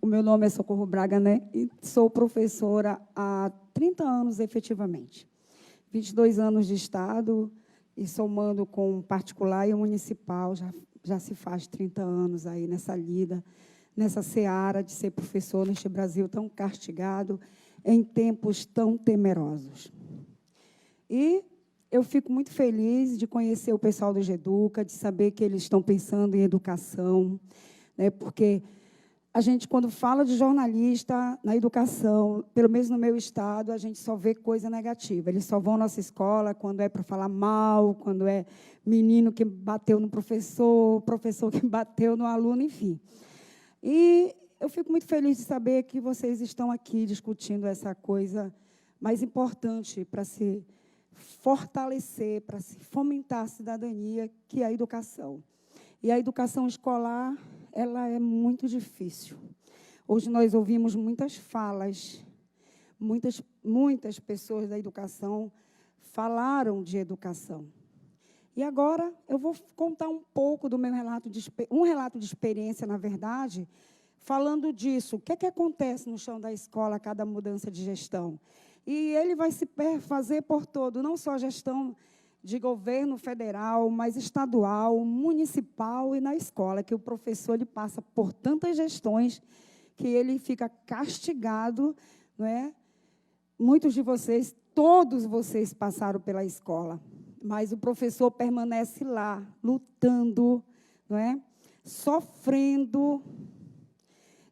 meu nome é Socorro Braga, né? E sou professora há 30 anos, efetivamente. 22 anos de Estado, e somando com particular e municipal, já se faz 30 anos aí nessa lida, nessa seara de ser professor neste Brasil tão castigado, em tempos tão temerosos. E eu fico muito feliz de conhecer o pessoal do GEDUCA, de saber que eles estão pensando em educação, né, porque a gente, quando fala de jornalista na educação, pelo menos no meu estado, a gente só vê coisa negativa. Eles só vão à nossa escola quando é para falar mal, quando é menino que bateu no professor, professor que bateu no aluno, enfim. E eu fico muito feliz de saber que vocês estão aqui discutindo essa coisa mais importante para se fortalecer, para se fomentar a cidadania, que é a educação. E a educação escolar, ela é muito difícil. Hoje nós ouvimos muitas falas, muitas pessoas da educação falaram de educação. E agora eu vou contar um pouco do meu relato de experiência, na verdade, falando disso. O que é que acontece no chão da escola a cada mudança de gestão? E ele vai se fazer por todo, não só a gestão de governo federal, mas estadual, municipal e na escola, que o professor ele passa por tantas gestões que ele fica castigado, não é? Muitos de vocês, todos vocês passaram pela escola, mas o professor permanece lá, lutando, não é? Sofrendo.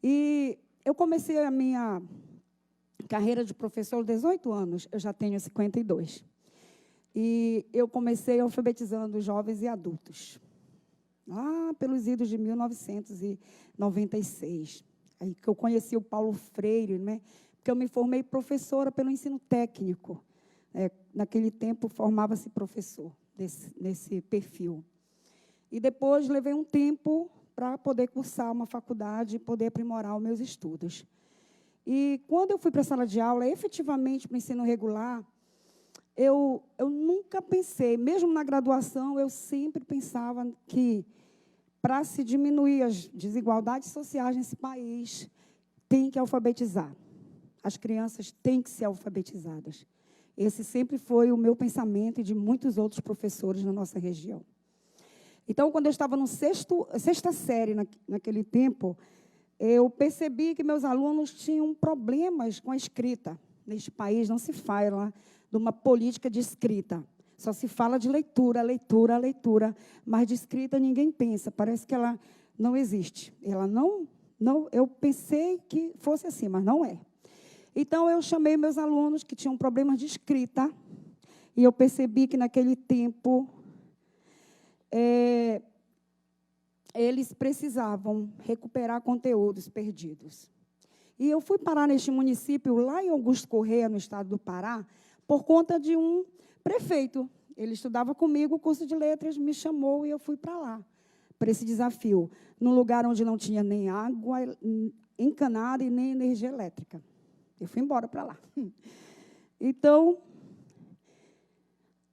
E eu comecei a minha carreira de professor aos 18 anos, eu já tenho 52. E eu comecei alfabetizando jovens e adultos, lá pelos idos de 1996. Aí que eu conheci o Paulo Freire, né? Porque eu me formei professora pelo ensino técnico. Naquele tempo, formava-se professor nesse perfil. E depois levei um tempo para poder cursar uma faculdade e poder aprimorar os meus estudos. E quando eu fui para a sala de aula, efetivamente para o ensino regular, eu nunca pensei, mesmo na graduação, eu sempre pensava que, para se diminuir as desigualdades sociais nesse país, tem que alfabetizar. As crianças têm que ser alfabetizadas. Esse sempre foi o meu pensamento e de muitos outros professores na nossa região. Então, quando eu estava no sexta série, naquele tempo, eu percebi que meus alunos tinham problemas com a escrita. Neste país não se fala de uma política de escrita. Só se fala de leitura, leitura, leitura. Mas de escrita ninguém pensa. Parece que ela não existe. Ela não, eu pensei que fosse assim, mas não é. Então, eu chamei meus alunos que tinham problemas de escrita. E eu percebi que, naquele tempo, eles precisavam recuperar conteúdos perdidos. E eu fui parar neste município, lá em Augusto Corrêa, no estado do Pará, por conta de um prefeito. Ele estudava comigo o curso de letras, me chamou e eu fui para lá, para esse desafio, num lugar onde não tinha nem água encanada e nem energia elétrica. Eu fui embora para lá. Então,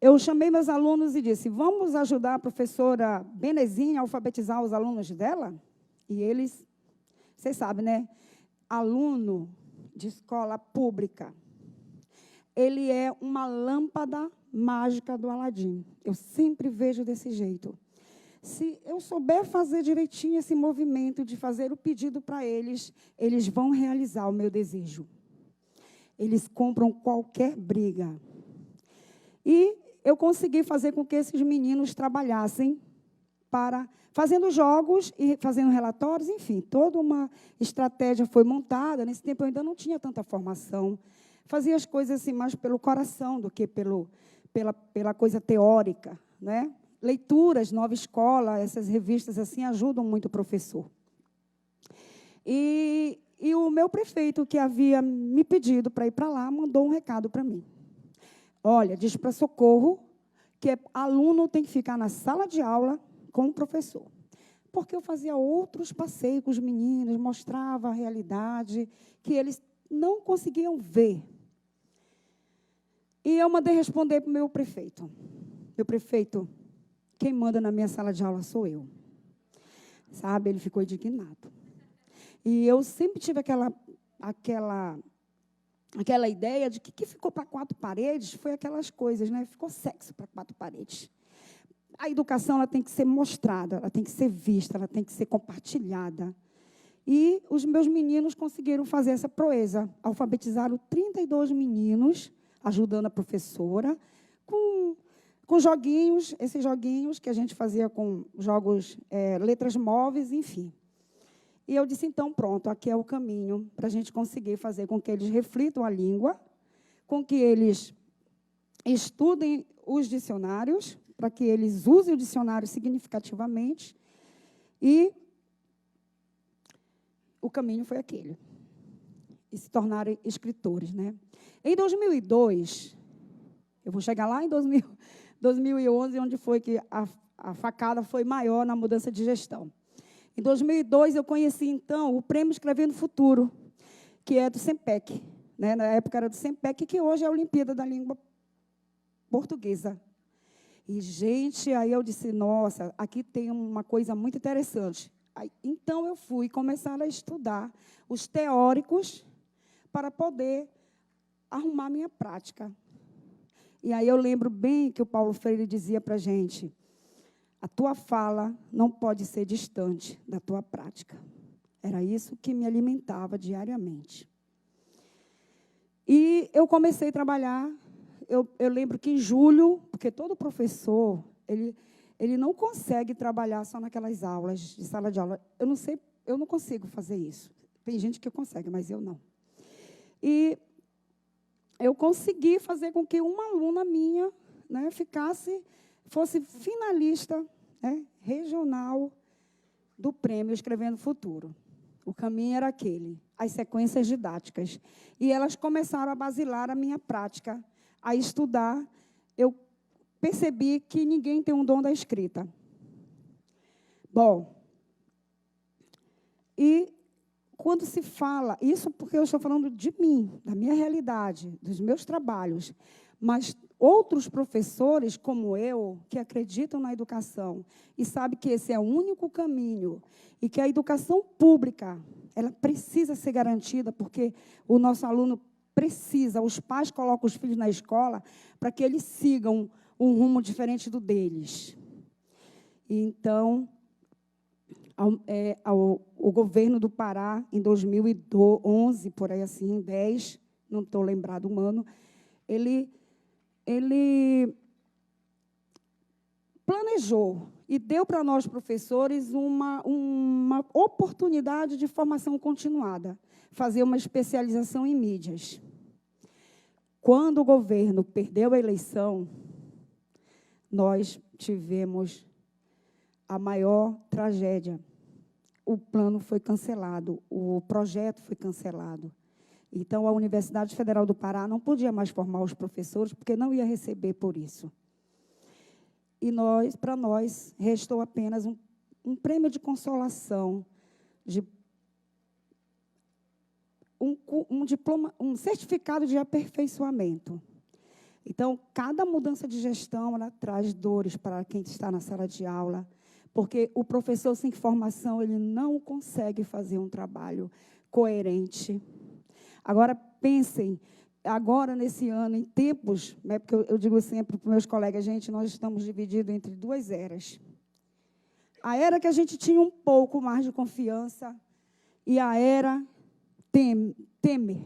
eu chamei meus alunos e disse, vamos ajudar a professora Benezinha a alfabetizar os alunos dela? E eles, vocês sabem, né? Aluno de escola pública, ele é uma lâmpada mágica do Aladim. Eu sempre vejo desse jeito. Se eu souber fazer direitinho esse movimento de fazer o pedido para eles, eles vão realizar o meu desejo. Eles compram qualquer briga. E eu consegui fazer com que esses meninos trabalhassem fazendo jogos e fazendo relatórios, enfim, toda uma estratégia foi montada. Nesse tempo eu ainda não tinha tanta formação. Fazia as coisas assim mais pelo coração do que pela coisa teórica, né? Leituras, Nova Escola, essas revistas assim ajudam muito o professor. E o meu prefeito, que havia me pedido para ir para lá, mandou um recado para mim. Olha, diz para Socorro que aluno tem que ficar na sala de aula com o professor. Porque eu fazia outros passeios com os meninos, mostrava a realidade que eles não conseguiam ver. E eu mandei responder para o meu prefeito. Meu prefeito, quem manda na minha sala de aula sou eu. Sabe, ele ficou indignado. E eu sempre tive aquela ideia de que ficou para quatro paredes foi aquelas coisas, né? Ficou sexo para quatro paredes. A educação ela tem que ser mostrada, ela tem que ser vista, ela tem que ser compartilhada. E os meus meninos conseguiram fazer essa proeza. Alfabetizaram 32 meninos, ajudando a professora, com joguinhos, esses joguinhos que a gente fazia com jogos, letras móveis, enfim. E eu disse, então, pronto, aqui é o caminho para a gente conseguir fazer com que eles reflitam a língua, com que eles estudem os dicionários, para que eles usem o dicionário significativamente, e o caminho foi aquele, e se tornarem escritores, né? Em 2002, eu vou chegar lá em 2011, onde foi que a facada foi maior na mudança de gestão. Em 2002, eu conheci, então, o Prêmio Escrevendo Futuro, que é do SEMPEC, né? Na época era do SEMPEC, que hoje é a Olimpíada da Língua Portuguesa. E, gente, aí eu disse, nossa, aqui tem uma coisa muito interessante. Então, eu fui começar a estudar os teóricos para poder arrumar minha prática. E aí eu lembro bem que o Paulo Freire dizia para a gente, a tua fala não pode ser distante da tua prática. Era isso que me alimentava diariamente. E eu comecei a trabalhar, eu lembro que em julho, porque todo professor, ele não consegue trabalhar só naquelas aulas, de sala de aula. Eu não sei, eu não consigo fazer isso. Tem gente que consegue, mas eu não. E eu consegui fazer com que uma aluna minha, né, fosse finalista, né, regional do Prêmio Escrevendo Futuro. O caminho era aquele, as sequências didáticas. E elas começaram a basilar a minha prática, a estudar. Eu percebi que ninguém tem um dom da escrita. Bom, e quando se fala, isso porque eu estou falando de mim, da minha realidade, dos meus trabalhos, mas outros professores, como eu, que acreditam na educação e sabem que esse é o único caminho e que a educação pública, ela precisa ser garantida, porque o nosso aluno precisa, os pais colocam os filhos na escola para que eles sigam um rumo diferente do deles. Então, o governo do Pará, em 2011, por aí assim, 10, não estou lembrado o ano, ele planejou e deu para nós, professores, uma oportunidade de formação continuada, fazer uma especialização em mídias. Quando o governo perdeu a eleição, nós tivemos a maior tragédia. O plano foi cancelado, o projeto foi cancelado. Então, a Universidade Federal do Pará não podia mais formar os professores, porque não ia receber por isso. E para nós, restou apenas um prêmio de consolação, um diploma, um certificado de aperfeiçoamento. Então, cada mudança de gestão, ela traz dores para quem está na sala de aula, porque o professor sem formação, ele não consegue fazer um trabalho coerente. Agora, pensem, agora, nesse ano, em tempos, né, porque eu digo sempre para os meus colegas, gente, nós estamos divididos entre duas eras. A era que a gente tinha um pouco mais de confiança e a era Temer.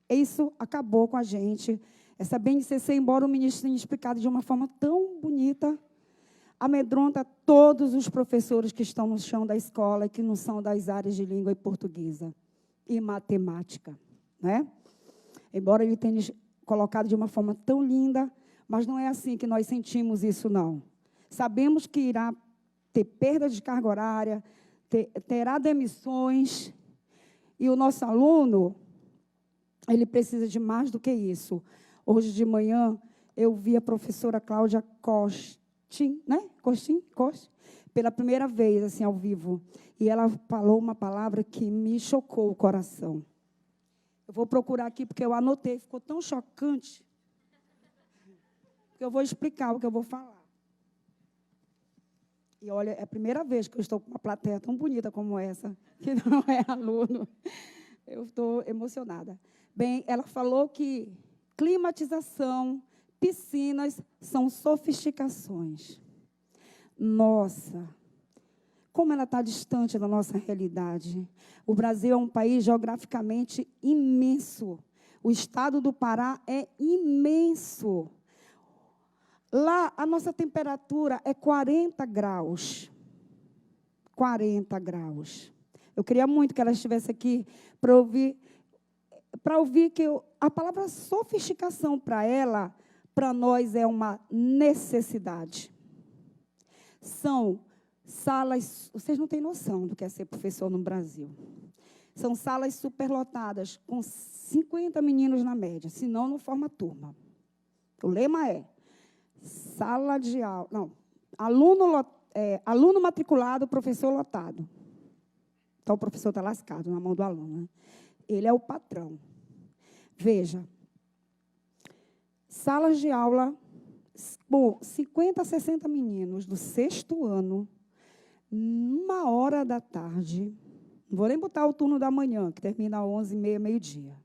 Isso acabou com a gente. Essa BNCC, embora o ministro tenha explicado de uma forma tão bonita, amedronta todos os professores que estão no chão da escola e que não são das áreas de língua e portuguesa e matemática, né? Embora ele tenha colocado de uma forma tão linda, mas não é assim que nós sentimos isso, não. Sabemos que irá ter perda de carga horária, terá demissões, e o nosso aluno, ele precisa de mais do que isso. Hoje de manhã, eu vi a professora Cláudia Costin, né? Costin, pela primeira vez, assim, ao vivo. E ela falou uma palavra que me chocou o coração. Eu vou procurar aqui, porque eu anotei, ficou tão chocante, que eu vou explicar o que eu vou falar. E, olha, é a primeira vez que eu estou com uma plateia tão bonita como essa, que não é aluno. Eu estou emocionada. Bem, ela falou que climatização, piscinas são sofisticações. Nossa, como ela está distante da nossa realidade. O Brasil é um país geograficamente imenso. O estado do Pará é imenso. Lá, a nossa temperatura é 40 graus. 40 graus. Eu queria muito que ela estivesse aqui para ouvir que a palavra sofisticação para ela, para nós, é uma necessidade. São salas, vocês não têm noção do que é ser professor no Brasil. São salas superlotadas, com 50 meninos na média, senão não forma turma. O lema é sala de aula, não, aluno matriculado, professor lotado. Então, o professor está lascado na mão do aluno, né? Ele é o patrão. Veja, salas de aula, 50, 60 meninos do 6º ano, 13h, não vou nem botar o turno da manhã, que termina às 11h30, meio-dia.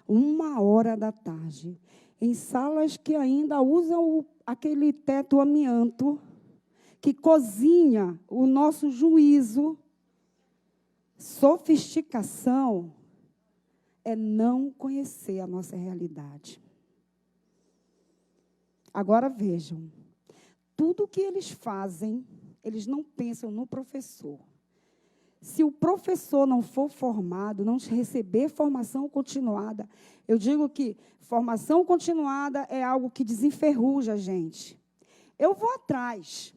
13h, em salas que ainda usam aquele teto amianto, que cozinha o nosso juízo. Sofisticação é não conhecer a nossa realidade. Agora vejam, tudo que eles fazem, eles não pensam no professor. Se o professor não for formado, não receber formação continuada, eu digo que formação continuada é algo que desenferruja a gente. Eu vou atrás,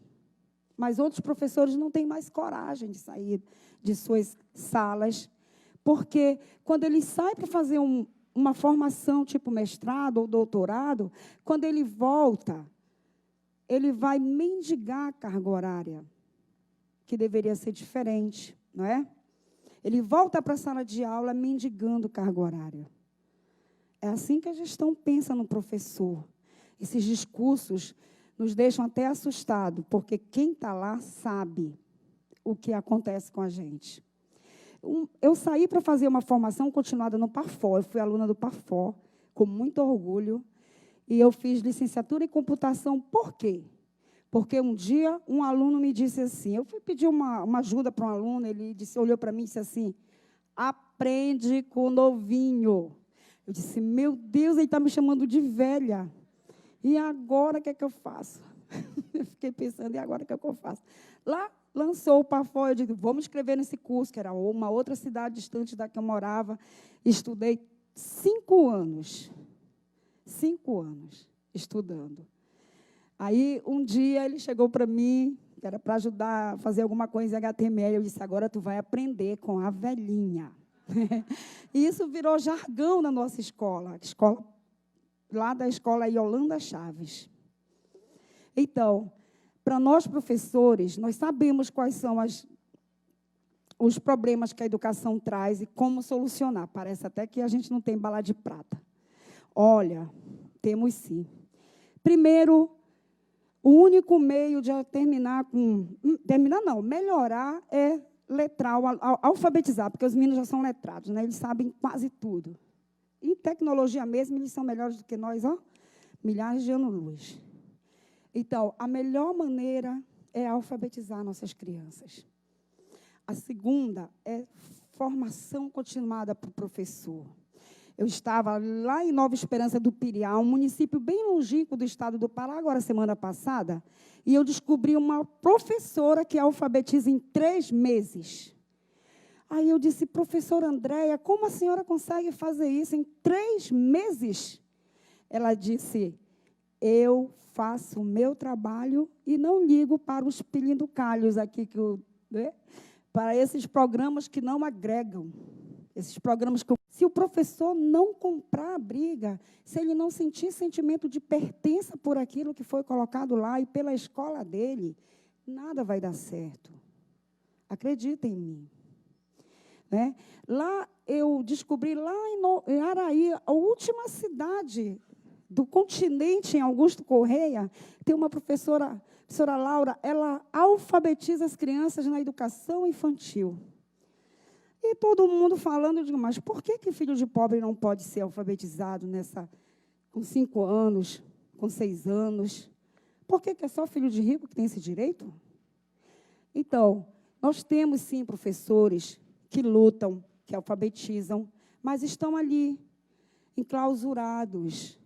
mas outros professores não têm mais coragem de sair de suas salas, porque quando ele sai para fazer uma formação tipo mestrado ou doutorado, quando ele volta, ele vai mendigar a carga horária, que deveria ser diferente, não é? Ele volta para a sala de aula mendigando carga horária. É assim que a gestão pensa no professor. Esses discursos nos deixam até assustados, porque quem está lá sabe o que acontece com a gente. Eu saí para fazer uma formação continuada no Parfó, eu fui aluna do Parfó, com muito orgulho, e eu fiz licenciatura em computação. Por quê? Porque um dia um aluno me disse assim, eu fui pedir uma ajuda para um aluno, ele olhou para mim e disse assim, aprende com o novinho. Eu disse, meu Deus, ele está me chamando de velha. E agora, o que é que eu faço? Eu fiquei pensando, e agora o que é que eu faço? Lá lançou o Parfó, eu disse, vamos escrever nesse curso, que era uma outra cidade distante da que eu morava. Estudei 5 anos. 5 anos estudando. Aí, um dia, ele chegou para mim, que era para ajudar a fazer alguma coisa em HTML. Eu disse, agora tu vai aprender com a velhinha. E isso virou jargão na nossa escola, lá da escola Yolanda Chaves. Então, para nós professores, nós sabemos quais são os problemas que a educação traz e como solucionar. Parece até que a gente não tem bala de prata. Olha, temos sim. Primeiro, o único meio de melhorar é letrar, alfabetizar, porque os meninos já são letrados, né? Eles sabem quase tudo. Em tecnologia mesmo, eles são melhores do que nós, ó, milhares de anos-luz. Então, a melhor maneira é alfabetizar nossas crianças. A segunda é formação continuada para o professor. Eu estava lá em Nova Esperança do Piriá, um município bem longínquo do estado do Pará, agora semana passada, e eu descobri uma professora que alfabetiza em 3 meses. Aí eu disse, professora Andréia, como a senhora consegue fazer isso em 3 meses? Ela disse, eu faço o meu trabalho e não ligo para os pilindocalhos aqui, né? Para esses programas que não agregam. Esses programas que, se o professor não comprar a briga, se ele não sentir sentimento de pertença por aquilo que foi colocado lá e pela escola dele, nada vai dar certo. Acredita em mim. Né? Lá, eu descobri, lá em Araí, a última cidade do continente, em Augusto Correia, tem uma professora professora Laura, ela alfabetiza as crianças na educação infantil. E todo mundo falando, eu digo, mas por que filho de pobre não pode ser alfabetizado com 5 anos, com 6 anos? Por que é só filho de rico que tem esse direito? Então, nós temos, sim, professores que lutam, que alfabetizam, mas estão ali, enclausurados,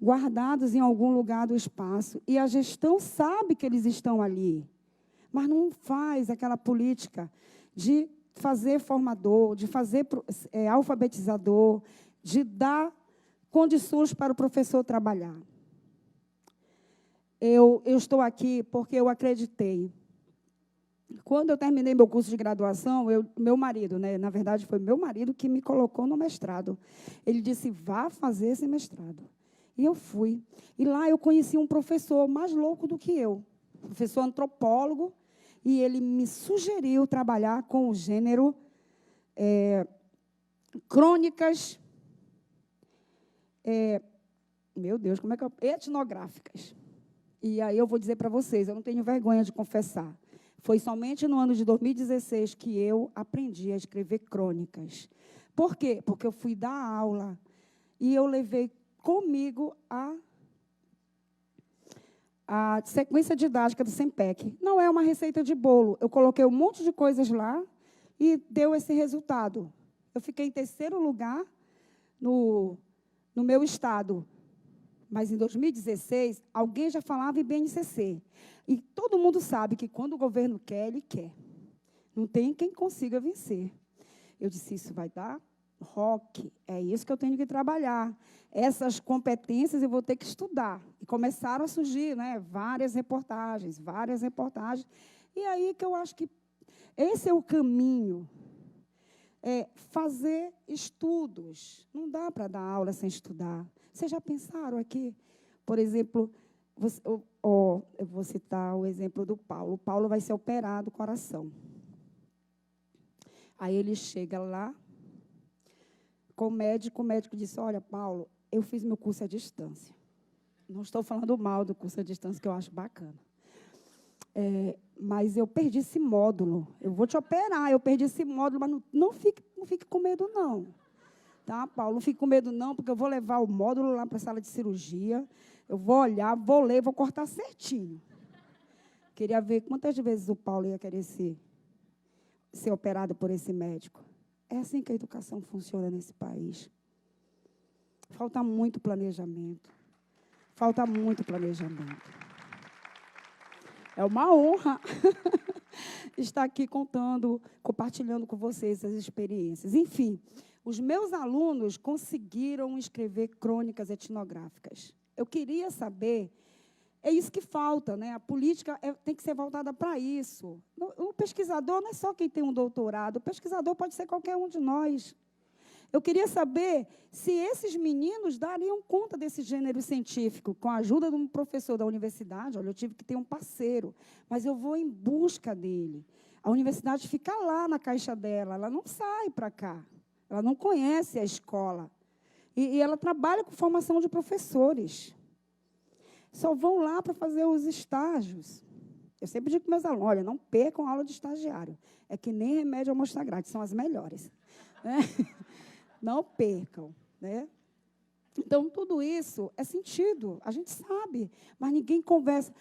guardados em algum lugar do espaço. E a gestão sabe que eles estão ali, mas não faz aquela política de fazer formador, de fazer alfabetizador, de dar condições para o professor trabalhar. Eu estou aqui porque eu acreditei. Quando eu terminei meu curso de graduação, meu marido, né, na verdade, foi meu marido que me colocou no mestrado. Ele disse, vá fazer esse mestrado. E eu fui. E lá eu conheci um professor mais louco do que eu, professor antropólogo, e ele me sugeriu trabalhar com o gênero crônicas, meu Deus, como é que etnográficas. E aí eu vou dizer para vocês, eu não tenho vergonha de confessar, foi somente no ano de 2016 que eu aprendi a escrever crônicas. Por quê? Porque eu fui dar aula e eu levei comigo a sequência didática do SEMPEC. Não é uma receita de bolo. Eu coloquei um monte de coisas lá e deu esse resultado. Eu fiquei em 3º lugar no meu estado. Mas, em 2016, alguém já falava em BNCC. E todo mundo sabe que, quando o governo quer, ele quer. Não tem quem consiga vencer. Eu disse, isso vai dar rock, é isso que eu tenho que trabalhar. Essas competências eu vou ter que estudar. E começaram a surgir, né, várias reportagens. E aí que eu acho que esse é o caminho. Fazer estudos. Não dá para dar aula sem estudar. Vocês já pensaram aqui? Por exemplo, eu vou citar o exemplo do Paulo. O Paulo vai ser operado do coração. Aí ele chega lá, com o médico disse, olha, Paulo, eu fiz meu curso à distância. Não estou falando mal do curso à distância, que eu acho bacana. Mas eu perdi esse módulo. Eu vou te operar, eu perdi esse módulo, mas não fique com medo, não. Tá, Paulo? Não fique com medo, não, porque eu vou levar o módulo lá para a sala de cirurgia, eu vou olhar, vou ler, vou cortar certinho. Queria ver quantas vezes o Paulo ia querer ser operado por esse médico. É assim que a educação funciona nesse país. Falta muito planejamento. Falta muito planejamento. É uma honra estar aqui compartilhando com vocês as experiências. Enfim, os meus alunos conseguiram escrever crônicas etnográficas. Eu queria saber, é isso que falta, né? A política tem que ser voltada para isso. O pesquisador não é só quem tem um doutorado, o pesquisador pode ser qualquer um de nós. Eu queria saber se esses meninos dariam conta desse gênero científico, com a ajuda de um professor da universidade. Olha, eu tive que ter um parceiro, mas eu vou em busca dele. A universidade fica lá na caixa dela, ela não sai para cá, ela não conhece a escola. E ela trabalha com formação de professores. Só vão lá para fazer os estágios. Eu sempre digo para meus alunos, olha, não percam aula de estagiário. É que nem remédio almoço grátis, são as melhores. Não percam, né? Então, tudo isso é sentido, a gente sabe, mas ninguém conversa.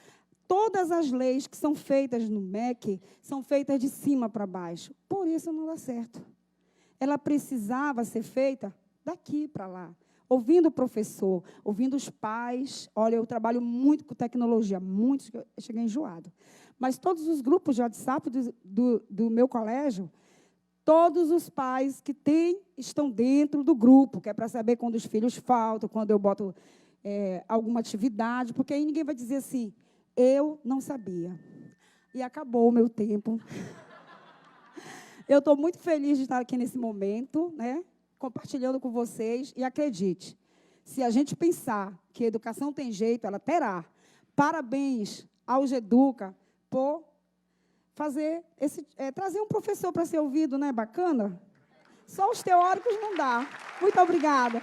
Todas as leis que são feitas no MEC são feitas de cima para baixo. Por isso não dá certo. Ela precisava ser feita daqui para lá, ouvindo o professor, ouvindo os pais. Olha, eu trabalho muito com tecnologia, muito, eu cheguei enjoado. Mas todos os grupos de WhatsApp do meu colégio, todos os pais que estão dentro do grupo, que é para saber quando os filhos faltam, quando eu boto alguma atividade, porque aí ninguém vai dizer assim, eu não sabia. E acabou o meu tempo. Eu estou muito feliz de estar aqui nesse momento, né, compartilhando com vocês, e acredite, se a gente pensar que a educação tem jeito, ela terá. Parabéns ao GEDUCA por trazer um professor para ser ouvido, né? Bacana? Só os teóricos não dá. Muito obrigada.